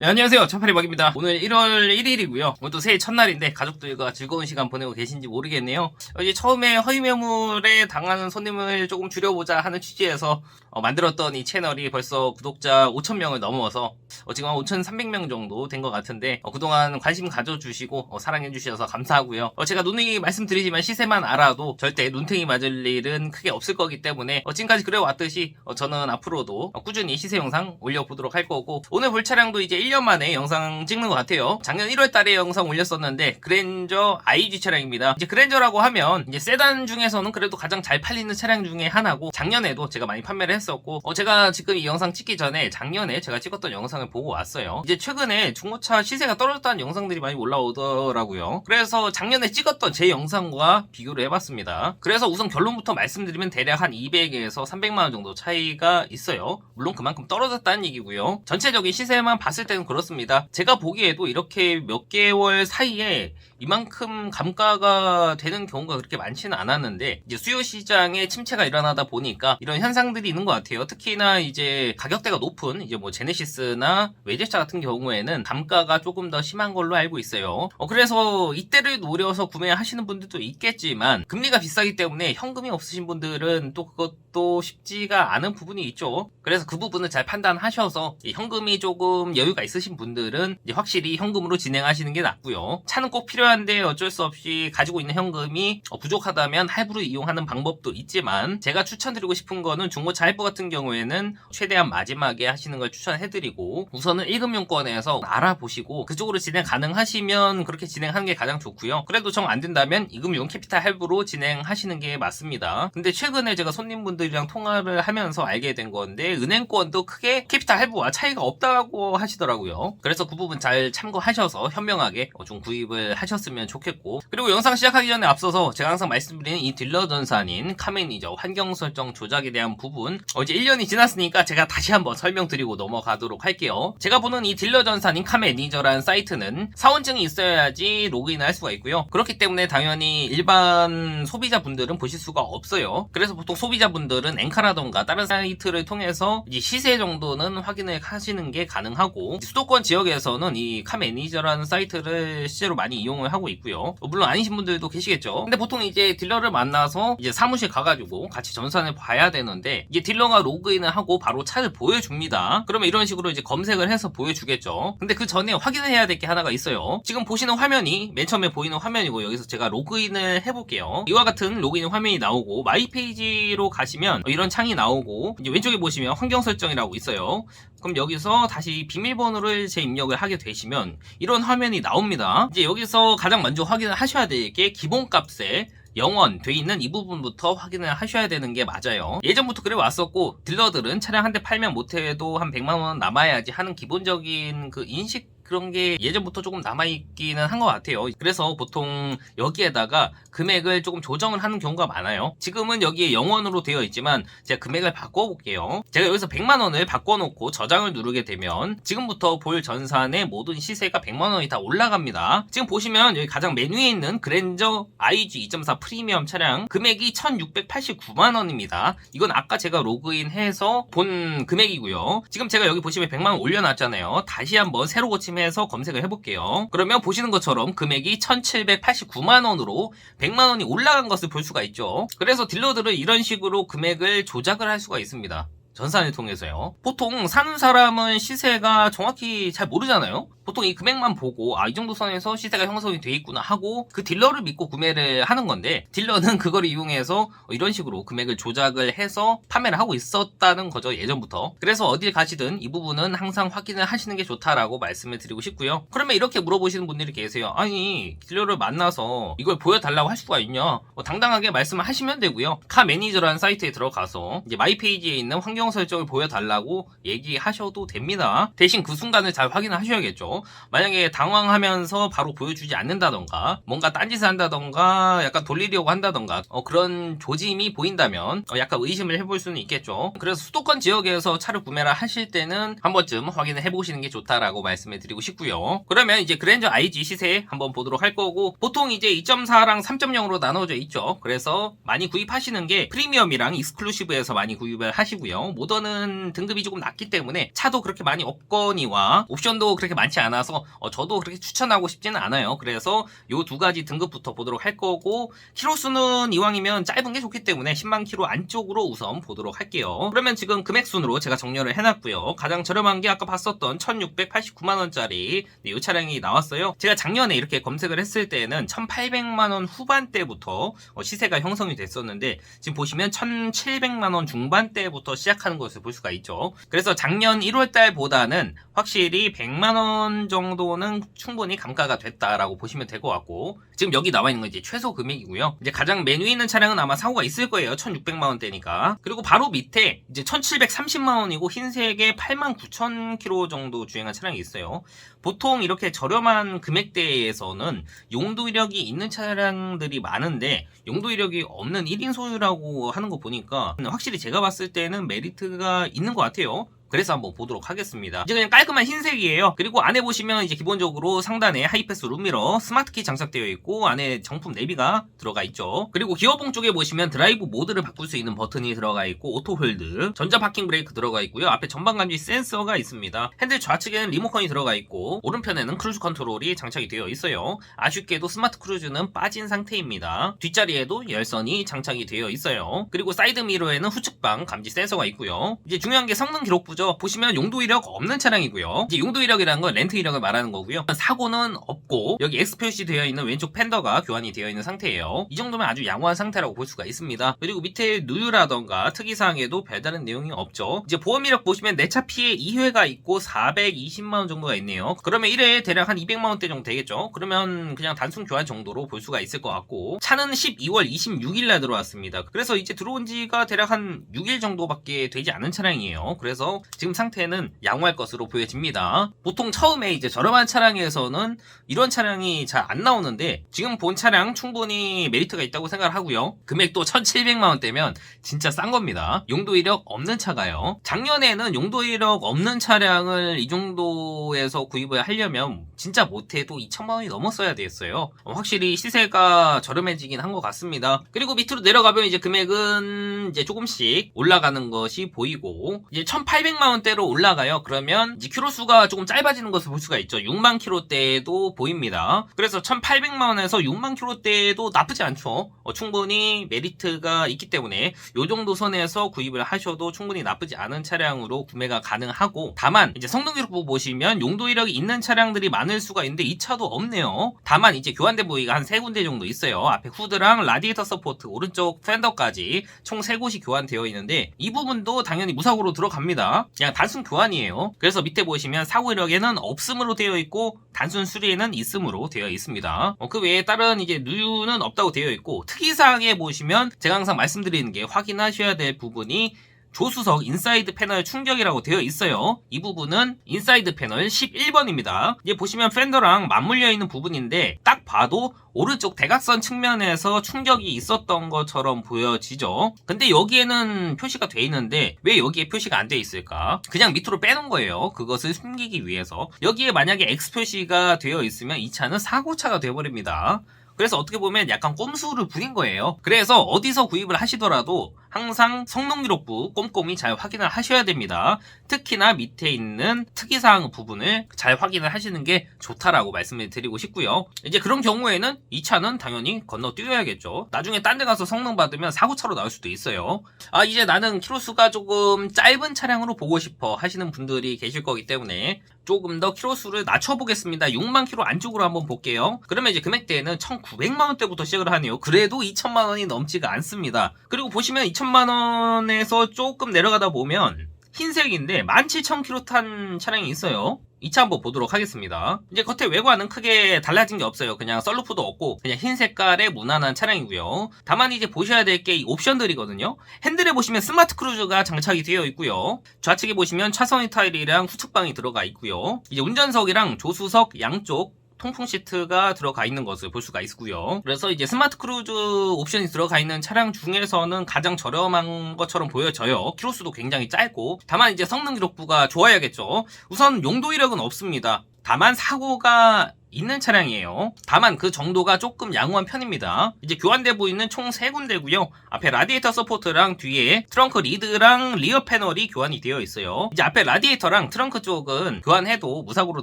네, 안녕하세요. 천파리박입니다. 오늘 1월 1일이고요. 오늘도 새해 첫날인데 가족들과 즐거운 시간 보내고 계신지 모르겠네요. 이제 처음에 허위 매물에 당하는 손님을 조금 줄여보자 하는 취지에서 만들었던 이 채널이 벌써 구독자 5,000명을 넘어서 지금 한 5,300명 정도 된 것 같은데 그동안 관심 가져주시고 사랑해주셔서 감사하고요. 제가 누누이 말씀드리지만 시세만 알아도 절대 눈탱이 맞을 일은 크게 없을 거기 때문에 지금까지 그래왔듯이 저는 앞으로도 꾸준히 시세 영상 올려보도록 할 거고, 오늘 볼 차량도 이제 1년 만에 영상 찍는 것 같아요. 작년 1월 달에 영상 올렸었는데 그랜저 IG 차량입니다. 이제 그랜저라고 하면 이제 세단 중에서는 그래도 가장 잘 팔리는 차량 중에 하나고, 작년에도 제가 많이 판매를 했었고, 제가 지금 이 영상 찍기 전에 작년에 제가 찍었던 영상을 보고 왔어요. 이제 최근에 중고차 시세가 떨어졌다는 영상들이 많이 올라오더라고요. 그래서 작년에 찍었던 제 영상과 비교를 해봤습니다. 그래서 우선 결론부터 말씀드리면 대략 한 200에서 300만원 정도 차이가 있어요. 물론 그만큼 떨어졌다는 얘기고요. 전체적인 시세만 봤을 때는 그렇습니다. 제가 보기에도 이렇게 몇 개월 사이에 이만큼 감가가 되는 경우가 그렇게 많지는 않았는데, 이제 수요 시장에 침체가 일어나다 보니까 이런 현상들이 있는 것 같아요. 특히나 이제 가격대가 높은 이제 뭐 제네시스나 외제차 같은 경우에는 감가가 조금 더 심한 걸로 알고 있어요. 그래서 이때를 노려서 구매하시는 분들도 있겠지만, 금리가 비싸기 때문에 현금이 없으신 분들은 또 그것도 쉽지가 않은 부분이 있죠. 그래서 그 부분을 잘 판단하셔서 현금이 조금 여유가 있으신 분들은 이제 확실히 현금으로 진행하시는 게 낫고요. 차는 꼭 필요한데 어쩔 수 없이 가지고 있는 현금이 부족하다면 할부로 이용하는 방법도 있지만, 제가 추천드리고 싶은 거는 중고차 할부 같은 경우에는 최대한 마지막에 하시는 걸 추천해드리고, 우선은 1금융권에서 알아보시고 그쪽으로 진행 가능하시면 그렇게 진행하는 게 가장 좋고요. 그래도 정 안 된다면 2금융 캐피탈 할부로 진행하시는 게 맞습니다. 근데 최근에 제가 손님분들이랑 통화를 하면서 알게 된 건데, 은행권도 크게 캐피탈 할부와 차이가 없다고 하시더라고요. 그래서 그 부분 잘 참고하셔서 현명하게 좀 구입을 하셨으면 좋겠고, 그리고 영상 시작하기 전에 앞서서 제가 항상 말씀드리는 이 딜러 전산인 카매니저 환경 설정 조작에 대한 부분, 이제 1년이 지났으니까 제가 다시 한번 설명드리고 넘어가도록 할게요. 제가 보는 이 딜러 전산인 카매니저라는 사이트는 사원증이 있어야지 로그인을 할 수가 있고요. 그렇기 때문에 당연히 일반 소비자분들은 보실 수가 없어요. 그래서 보통 소비자분들은 엔카라던가 다른 사이트를 통해서 이제 시세 정도는 확인을 하시는 게 가능하고, 수도권 지역에서는 이 카매니저라는 사이트를 실제로 많이 이용을 하고 있고요. 물론 아니신 분들도 계시겠죠. 근데 보통 이제 딜러를 만나서 이제 사무실 가가지고 같이 전산을 봐야 되는데, 이제 딜러가 로그인을 하고 바로 차를 보여줍니다. 그러면 이런 식으로 이제 검색을 해서 보여주겠죠. 근데 그 전에 확인을 해야 될 게 하나가 있어요. 지금 보시는 화면이 맨 처음에 보이는 화면이고, 여기서 제가 로그인을 해볼게요. 이와 같은 로그인 화면이 나오고, 마이 페이지로 가시면 이런 창이 나오고, 이제 왼쪽에 보시면 환경 설정이라고 있어요. 그럼 여기서 다시 비밀번호를 재입력을 하게 되시면 이런 화면이 나옵니다. 이제 여기서 가장 먼저 확인을 하셔야 될 게 기본값에 0원 돼 있는 이 부분부터 확인을 하셔야 되는 게 맞아요. 예전부터 그래 왔었고, 딜러들은 차량 한 대 팔면 못해도 한 100만원 남아야지 하는 기본적인 그 인식, 그런 게 예전부터 조금 남아있기는 한 것 같아요. 그래서 보통 여기에다가 금액을 조금 조정을 하는 경우가 많아요. 지금은 여기에 0원으로 되어 있지만 제가 금액을 바꿔볼게요. 제가 여기서 100만원을 바꿔놓고 저장을 누르게 되면 지금부터 볼 전산의 모든 시세가 100만원이 다 올라갑니다. 지금 보시면 여기 가장 맨 위에 있는 그랜저 IG 2.4 프리미엄 차량 금액이 1689만원입니다. 이건 아까 제가 로그인해서 본 금액이고요. 지금 제가 여기 보시면 100만원 올려놨잖아요. 다시 한번 새로 고치면 해서 검색을 해볼게요. 그러면 보시는 것처럼 금액이 1789만원으로 100만원이 올라간 것을 볼 수가 있죠. 그래서 딜러들은 이런 식으로 금액을 조작을 할 수가 있습니다. 전산을 통해서요. 보통 사는 사람은 시세가 정확히 잘 모르잖아요. 보통 이 금액만 보고 이 정도 선에서 시세가 형성이 돼 있구나 하고 그 딜러를 믿고 구매를 하는 건데, 딜러는 그걸 이용해서 이런 식으로 금액을 조작을 해서 판매를 하고 있었다는 거죠, 예전부터. 그래서 어딜 가시든 이 부분은 항상 확인을 하시는 게 좋다라고 말씀을 드리고 싶고요. 그러면 이렇게 물어보시는 분들이 계세요. 아니, 딜러를 만나서 이걸 보여달라고 할 수가 있냐? 당당하게 말씀을 하시면 되고요. 카 매니저라는 사이트에 들어가서 이제 마이 페이지에 있는 환경 설정을 보여달라고 얘기하셔도 됩니다. 대신 그 순간을 잘 확인을 하셔야겠죠. 만약에 당황하면서 바로 보여주지 않는다던가, 뭔가 딴짓을 한다던가, 약간 돌리려고 한다던가, 그런 조짐이 보인다면 약간 의심을 해볼 수는 있겠죠. 그래서 수도권 지역에서 차를 구매를 하실 때는 한 번쯤 확인을 해보시는 게 좋다라고 말씀을 드리고 싶고요. 그러면 이제 그랜저 IG 시세 한번 보도록 할 거고, 보통 이제 2.4랑 3.0으로 나눠져 있죠. 그래서 많이 구입하시는 게 프리미엄이랑 익스클루시브에서 많이 구입을 하시고요. 모던은 등급이 조금 낮기 때문에 차도 그렇게 많이 없거니와 옵션도 그렇게 많지 않아서 저도 그렇게 추천하고 싶지는 않아요. 그래서 요 두 가지 등급부터 보도록 할 거고, 키로수는 이왕이면 짧은 게 좋기 때문에 10만 키로 안쪽으로 우선 보도록 할게요. 그러면 지금 금액 순으로 제가 정렬을 해놨고요. 가장 저렴한 게 아까 봤었던 1689만원짜리 이 차량이 나왔어요. 제가 작년에 이렇게 검색을 했을 때는 1800만원 후반대부터 시세가 형성이 됐었는데, 지금 보시면 1700만원 중반대부터 시작하는 것을 볼 수가 있죠. 그래서 작년 1월달보다는 확실히 100만원 정도는 충분히 감가가 됐다라고 보시면 될 것 같고, 지금 여기 나와 있는 건 이제 최소 금액이고요. 이제 가장 맨 위에 있는 차량은 아마 사고가 있을 거예요. 1600만원대니까. 그리고 바로 밑에 이제 1730만원이고 흰색에 89,000km 정도 주행한 차량이 있어요. 보통 이렇게 저렴한 금액대에서는 용도 이력이 있는 차량들이 많은데, 용도 이력이 없는 1인 소유라고 하는 거 보니까 확실히 제가 봤을 때는 메리트가 있는 것 같아요. 그래서 한번 보도록 하겠습니다. 이제 그냥 깔끔한 흰색이에요. 그리고 안에 보시면 이제 기본적으로 상단에 하이패스 룸미러, 스마트키 장착되어 있고 안에 정품 내비가 들어가 있죠. 그리고 기어봉 쪽에 보시면 드라이브 모드를 바꿀 수 있는 버튼이 들어가 있고 오토 홀드, 전자 파킹 브레이크 들어가 있고요. 앞에 전방 감지 센서가 있습니다. 핸들 좌측에는 리모컨이 들어가 있고 오른편에는 크루즈 컨트롤이 장착이 되어 있어요. 아쉽게도 스마트 크루즈는 빠진 상태입니다. 뒷자리에도 열선이 장착이 되어 있어요. 그리고 사이드 미러에는 후측방 감지 센서가 있고요. 이제 중요한 게 성능 기록부 보시면 용도 이력 없는 차량이고요. 이제 용도 이력이라는 건 렌트 이력을 말하는 거고요. 사고는 없고 여기 X 표시 되어 있는 왼쪽 팬더가 교환이 되어 있는 상태예요. 이 정도면 아주 양호한 상태라고 볼 수가 있습니다. 그리고 밑에 누유라던가 특이사항에도 별다른 내용이 없죠. 이제 보험 이력 보시면 내 차 피해 2회가 있고 420만원 정도가 있네요. 그러면 1회에 대략 한 200만원대 정도 되겠죠. 그러면 그냥 단순 교환 정도로 볼 수가 있을 것 같고, 차는 12월 26일날 들어왔습니다. 그래서 이제 들어온 지가 대략 한 6일 정도밖에 되지 않은 차량이에요. 그래서 지금 상태는 양호할 것으로 보여집니다. 보통 처음에 이제 저렴한 차량에서는 이런 차량이 잘 안 나오는데, 지금 본 차량 충분히 메리트가 있다고 생각을 하고요. 금액도 1700만원대면 진짜 싼 겁니다. 용도 이력 없는 차가요. 작년에는 용도 이력 없는 차량을 이 정도에서 구입을 하려면 진짜 못해도 2천만원이 넘었어야 됐어요. 확실히 시세가 저렴해지긴 한 것 같습니다. 그리고 밑으로 내려가면 이제 금액은 이제 조금씩 올라가는 것이 보이고, 이제 1800만원대로 올라가요. 그러면 이제 키로수가 조금 짧아지는 것을 볼 수가 있죠. 6만 킬로대도 보입니다. 그래서 1800만원에서 6만 킬로대도 나쁘지 않죠. 충분히 메리트가 있기 때문에 이 정도 선에서 구입을 하셔도 충분히 나쁘지 않은 차량으로 구매가 가능하고, 다만 이제 성능 기록부 보시면 용도 이력이 있는 차량들이 많을 수가 있는데 이 차도 없네요. 다만 이제 교환된 부위가 한 3군데 정도 있어요. 앞에 후드랑 라디에이터 서포트, 오른쪽 팬더까지 총 3곳이 교환되어 있는데 이 부분도 당연히 무사고로 들어갑니다. 그냥 단순 교환이에요. 그래서 밑에 보시면 사고 이력에는 없음으로 되어 있고 단순 수리에는 있음으로 되어 있습니다. 그 외에 다른 이제 누유는 없다고 되어 있고, 특이사항에 보시면 제가 항상 말씀드리는 게 확인하셔야 될 부분이 조수석 인사이드 패널 충격이라고 되어 있어요. 이 부분은 인사이드 패널 11번입니다. 이제 보시면 팬더랑 맞물려 있는 부분인데 딱 봐도 오른쪽 대각선 측면에서 충격이 있었던 것처럼 보여지죠. 근데 여기에는 표시가 돼 있는데 왜 여기에 표시가 안 돼 있을까? 그냥 밑으로 빼놓은 거예요. 그것을 숨기기 위해서. 여기에 만약에 X 표시가 되어 있으면 이 차는 사고차가 되어버립니다. 그래서 어떻게 보면 약간 꼼수를 부린 거예요. 그래서 어디서 구입을 하시더라도 항상 성능 기록부 꼼꼼히 잘 확인을 하셔야 됩니다. 특히나 밑에 있는 특이사항 부분을 잘 확인을 하시는 게 좋다라고 말씀을 드리고 싶고요. 이제 그런 경우에는 이 차는 당연히 건너뛰어야겠죠. 나중에 딴 데 가서 성능 받으면 사고차로 나올 수도 있어요. 이제 나는 키로수가 조금 짧은 차량으로 보고 싶어 하시는 분들이 계실 거기 때문에 조금 더 키로수를 낮춰보겠습니다. 6만 키로 안쪽으로 한번 볼게요. 그러면 이제 금액대는 1900만원대부터 시작을 하네요. 그래도 2000만원이 넘지가 않습니다. 그리고 보시면 2000만원에서 조금 내려가다 보면 흰색인데 17000km 탄 차량이 있어요. 이 차 한번 보도록 하겠습니다. 이제 겉에 외관은 크게 달라진 게 없어요. 그냥 썬루프도 없고 그냥 흰 색깔의 무난한 차량이고요. 다만 이제 보셔야 될 게 이 옵션들이거든요. 핸들에 보시면 스마트 크루즈가 장착이 되어 있고요. 좌측에 보시면 차선 이탈이랑 후측방이 들어가 있고요. 이제 운전석이랑 조수석 양쪽 통풍 시트가 들어가 있는 것을 볼 수가 있고요. 그래서 이제 스마트 크루즈 옵션이 들어가 있는 차량 중에서는 가장 저렴한 것처럼 보여져요. 키로수도 굉장히 짧고, 다만 이제 성능 기록부가 좋아야겠죠. 우선 용도 이력은 없습니다. 다만 사고가 있는 차량이에요. 다만 그 정도가 조금 양호한 편입니다. 이제 교환돼 보이는 총 3군데고요. 앞에 라디에이터 서포트랑 뒤에 트렁크 리드랑 리어 패널이 교환이 되어 있어요. 이제 앞에 라디에이터랑 트렁크 쪽은 교환해도 무사고로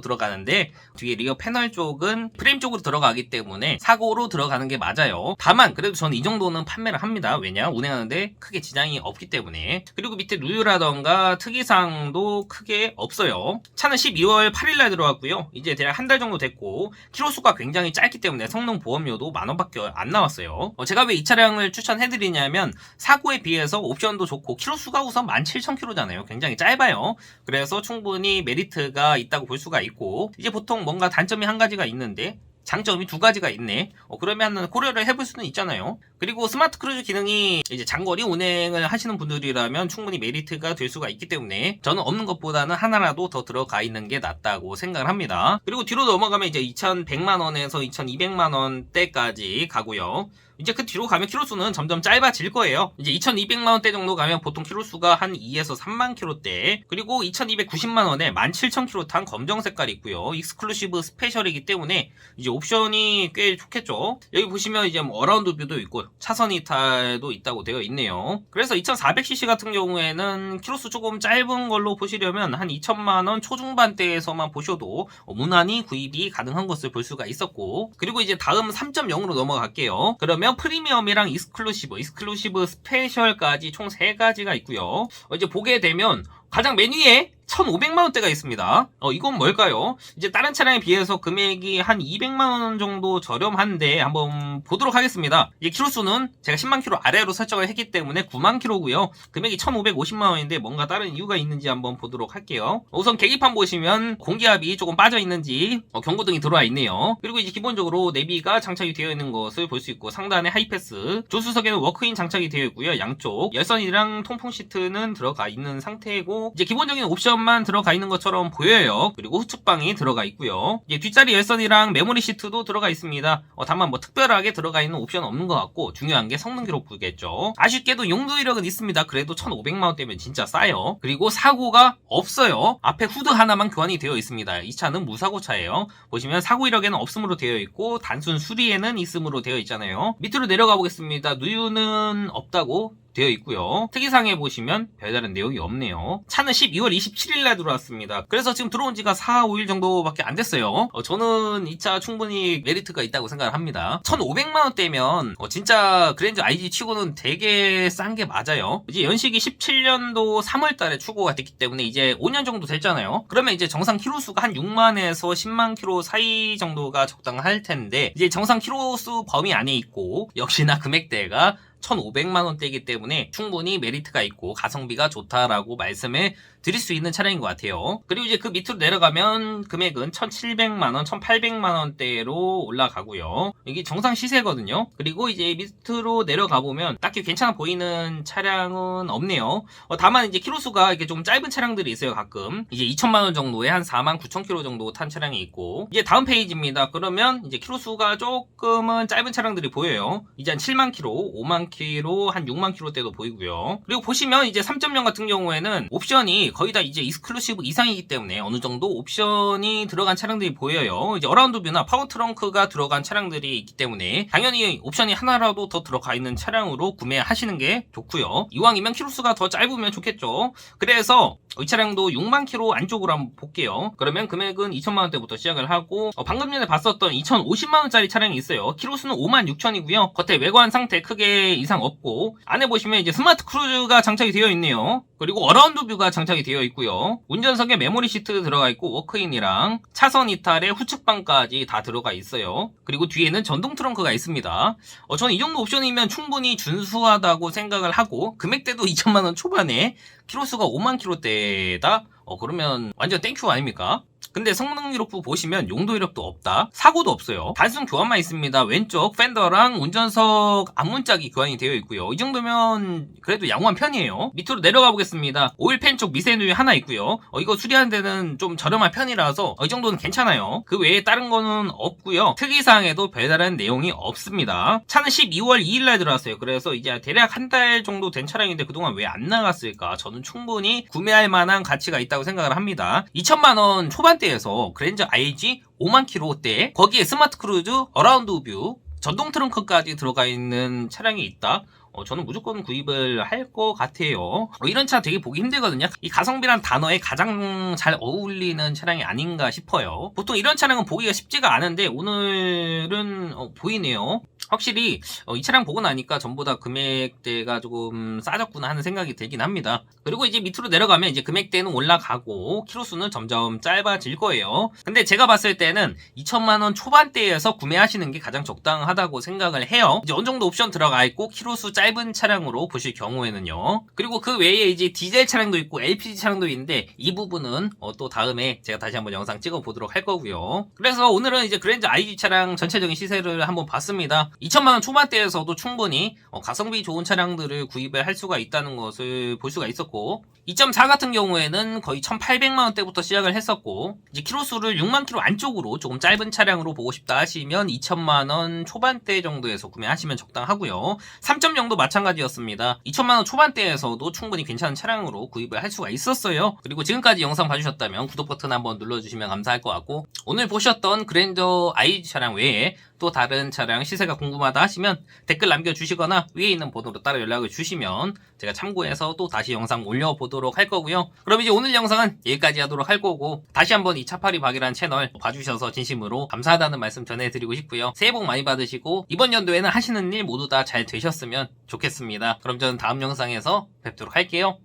들어가는데 뒤에 리어 패널 쪽은 프레임 쪽으로 들어가기 때문에 사고로 들어가는 게 맞아요. 다만 그래도 저는 이 정도는 판매를 합니다. 왜냐? 운행하는데 크게 지장이 없기 때문에. 그리고 밑에 누유라던가 특이사항도 크게 없어요. 차는 12월 8일날 들어왔고요. 이제 대략 한 달 정도 됐고 키로수가 굉장히 짧기 때문에 성능 보험료도 10,000원밖에 안 나왔어요. 제가 왜 이 차량을 추천해드리냐면 사고에 비해서 옵션도 좋고 키로수가 우선 17,000km잖아요. 굉장히 짧아요. 그래서 충분히 메리트가 있다고 볼 수가 있고 이제 보통 뭔가 단점이 한 가지가 있는데 장점이 두 가지가 있네. 그러면 고려를 해볼 수는 있잖아요. 그리고 스마트 크루즈 기능이 이제 장거리 운행을 하시는 분들이라면 충분히 메리트가 될 수가 있기 때문에 저는 없는 것보다는 하나라도 더 들어가 있는 게 낫다고 생각을 합니다. 그리고 뒤로 넘어가면 이제 2,100만원에서 2,200만원대까지 가고요. 이제 그 뒤로 가면 키로수는 점점 짧아질 거예요. 이제 2,200만원대 정도 가면 보통 키로수가 한 2에서 3만 킬로대, 그리고 2,290만원에 17,000km 탄 검정 색깔이 있고요. 익스클루시브 스페셜이기 때문에 이제 옵션이 꽤 좋겠죠. 여기 보시면 이제 뭐 어라운드 뷰도 있고 차선 이탈도 있다고 되어 있네요. 그래서 2,400cc 같은 경우에는 키로수 조금 짧은 걸로 보시려면 한 2,000만원 초중반대에서만 보셔도 무난히 구입이 가능한 것을 볼 수가 있었고, 그리고 이제 다음 3.0으로 넘어갈게요. 그러면 프리미엄이랑 익스클루시브 스페셜까지 총 3가지가 있고요. 이제 보게 되면 가장 맨 위에 1,500만원대가 있습니다. 이건 뭘까요? 이제 다른 차량에 비해서 금액이 한 200만원 정도 저렴한데 한번 보도록 하겠습니다. 이제 키로수는 제가 10만 킬로 아래로 설정을 했기 때문에 9만 킬로고요. 금액이 1,550만원인데 뭔가 다른 이유가 있는지 한번 보도록 할게요. 우선 계기판 보시면 공기압이 조금 빠져 있는지 경고등이 들어와 있네요. 그리고 이제 기본적으로 내비가 장착이 되어 있는 것을 볼 수 있고 상단에 하이패스, 조수석에는 워크인 장착이 되어 있고요. 양쪽 열선이랑 통풍 시트는 들어가 있는 상태고 이제 기본적인 옵션만 들어가 있는 것처럼 보여요. 그리고 후측방이 들어가 있고요. 이제 뒷자리 열선이랑 메모리 시트도 들어가 있습니다. 다만 뭐 특별하게 들어가 있는 옵션은 없는 것 같고 중요한 게 성능 기록부겠죠. 아쉽게도 용도 이력은 있습니다. 그래도 1,500만원대면 진짜 싸요. 그리고 사고가 없어요. 앞에 후드 하나만 교환이 되어 있습니다. 이 차는 무사고 차예요. 보시면 사고 이력에는 없음으로 되어 있고 단순 수리에는 있음으로 되어 있잖아요. 밑으로 내려가 보겠습니다. 누유는 없다고 되어 있고요. 특이사항에 보시면 별다른 내용이 없네요. 차는 12월 27일날 들어왔습니다. 그래서 지금 들어온 지가 4, 5일 정도밖에 안 됐어요. 저는 이 차 충분히 메리트가 있다고 생각을 합니다. 1,500만원대면 진짜 그랜저 IG 치고는 되게 싼 게 맞아요. 이제 연식이 17년도 3월달에 출고가 됐기 때문에 이제 5년 정도 됐잖아요. 그러면 이제 정상 키로수가 한 6만에서 10만 킬로 사이 정도가 적당할 텐데 이제 정상 키로수 범위 안에 있고 역시나 금액대가 1,500만원대이기 때문에 충분히 메리트가 있고 가성비가 좋다라고 말씀을 드릴 수 있는 차량인 것 같아요. 그리고 이제 그 밑으로 내려가면 금액은 1,700만원, 1,800만원대로 올라가고요. 이게 정상 시세거든요. 그리고 이제 밑으로 내려가 보면 딱히 괜찮아 보이는 차량은 없네요. 다만 이제 키로수가 이렇게 좀 짧은 차량들이 있어요. 가끔 이제 2,000만원 정도에 한 49,000km 정도 탄 차량이 있고 이제 다음 페이지입니다. 그러면 이제 키로수가 조금은 짧은 차량들이 보여요. 이제 한 7만 km, 5만 km, 한 6만 km대도 보이고요. 그리고 보시면 이제 3.0 같은 경우에는 옵션이 거의 다 이제 익스클루시브 이상이기 때문에 어느 정도 옵션이 들어간 차량들이 보여요. 이제 어라운드 뷰나 파워 트렁크가 들어간 차량들이 있기 때문에 당연히 옵션이 하나라도 더 들어가 있는 차량으로 구매하시는 게 좋고요. 이왕이면 키로수가 더 짧으면 좋겠죠. 그래서 이 차량도 6만 킬로 안쪽으로 한번 볼게요. 그러면 금액은 2,000만원대부터 시작을 하고 방금 전에 봤었던 2,050만원짜리 차량이 있어요. 키로수는 56,000이고요. 겉에 외관 상태 크게 이상 없고 안에 보시면 이제 스마트 크루즈가 장착이 되어 있네요. 그리고 어라운드 뷰가 장착이 되어 있고요. 운전석에 메모리 시트 들어가 있고 워크인이랑 차선 이탈에 후측방까지 다 들어가 있어요. 그리고 뒤에는 전동 트렁크가 있습니다. 저는 이 정도 옵션이면 충분히 준수하다고 생각을 하고 금액대도 2,000만원 초반에 키로수가 5만 킬로대다? 그러면 완전 땡큐 아닙니까? 근데 성능 기록부 보시면 용도 이력도 없다. 사고도 없어요. 단순 교환만 있습니다. 왼쪽 팬더랑 운전석 앞문짝이 교환이 되어 있고요. 이 정도면 그래도 양호한 편이에요. 밑으로 내려가 보겠습니다. 오일팬 쪽 미세누유 하나 있고요. 이거 수리하는 데는 좀 저렴한 편이라서 이 정도는 괜찮아요. 그 외에 다른 거는 없고요. 특이사항에도 별다른 내용이 없습니다. 차는 12월 2일날 들어왔어요. 그래서 이제 대략 한 달 정도 된 차량인데 그동안 왜 안 나갔을까? 저는 충분히 구매할 만한 가치가 있다고 생각을 합니다. 2,000만원 초반대 초반대에서 그랜저 IG 5만 킬로대, 거기에 스마트 크루즈 어라운드 뷰 전동 트렁크까지 들어가 있는 차량이 있다. 저는 무조건 구입을 할 것 같아요. 이런 차 되게 보기 힘들거든요. 이 가성비란 단어에 가장 잘 어울리는 차량이 아닌가 싶어요. 보통 이런 차량은 보기가 쉽지가 않은데 오늘은 보이네요. 확실히 이 차량 보고 나니까 전보다 금액대가 조금 싸졌구나 하는 생각이 들긴 합니다. 그리고 이제 밑으로 내려가면 이제 금액대는 올라가고 키로수는 점점 짧아질 거예요. 근데 제가 봤을 때는 2천만원 초반대에서 구매하시는 게 가장 적당하다고 생각을 해요. 이제 어느 정도 옵션 들어가 있고 키로수 짧은 차량으로 보실 경우에는요. 그리고 그 외에 이제 디젤 차량도 있고 LPG 차량도 있는데 이 부분은 또 다음에 제가 다시 한번 영상 찍어 보도록 할 거고요. 그래서 오늘은 이제 그랜저 IG 차량 전체적인 시세를 한번 봤습니다. 2천만원 초반대에서도 충분히 가성비 좋은 차량들을 구입을 할 수가 있다는 것을 볼 수가 있었고, 2.4 같은 경우에는 거의 1,800만원대부터 시작을 했었고, 이제 키로수를 6만 킬로 안쪽으로 조금 짧은 차량으로 보고 싶다 하시면 2천만원 초반대 정도에서 구매하시면 적당하고요. 3.0도 마찬가지였습니다. 2천만원 초반대에서도 충분히 괜찮은 차량으로 구입을 할 수가 있었어요. 그리고 지금까지 영상 봐주셨다면 구독 버튼 한번 눌러주시면 감사할 것 같고, 오늘 보셨던 그랜저 IG 차량 외에 또 다른 차량 시세가 궁금하다 하시면 댓글 남겨주시거나 위에 있는 번호로 따로 연락을 주시면 제가 참고해서 또 다시 영상 올려보도록 할 거고요. 그럼 이제 오늘 영상은 여기까지 하도록 할 거고, 다시 한번 이 차파리 박이라는 채널 봐주셔서 진심으로 감사하다는 말씀 전해드리고 싶고요. 새해 복 많이 받으시고 이번 연도에는 하시는 일 모두 다 잘 되셨으면 좋겠습니다. 그럼 저는 다음 영상에서 뵙도록 할게요.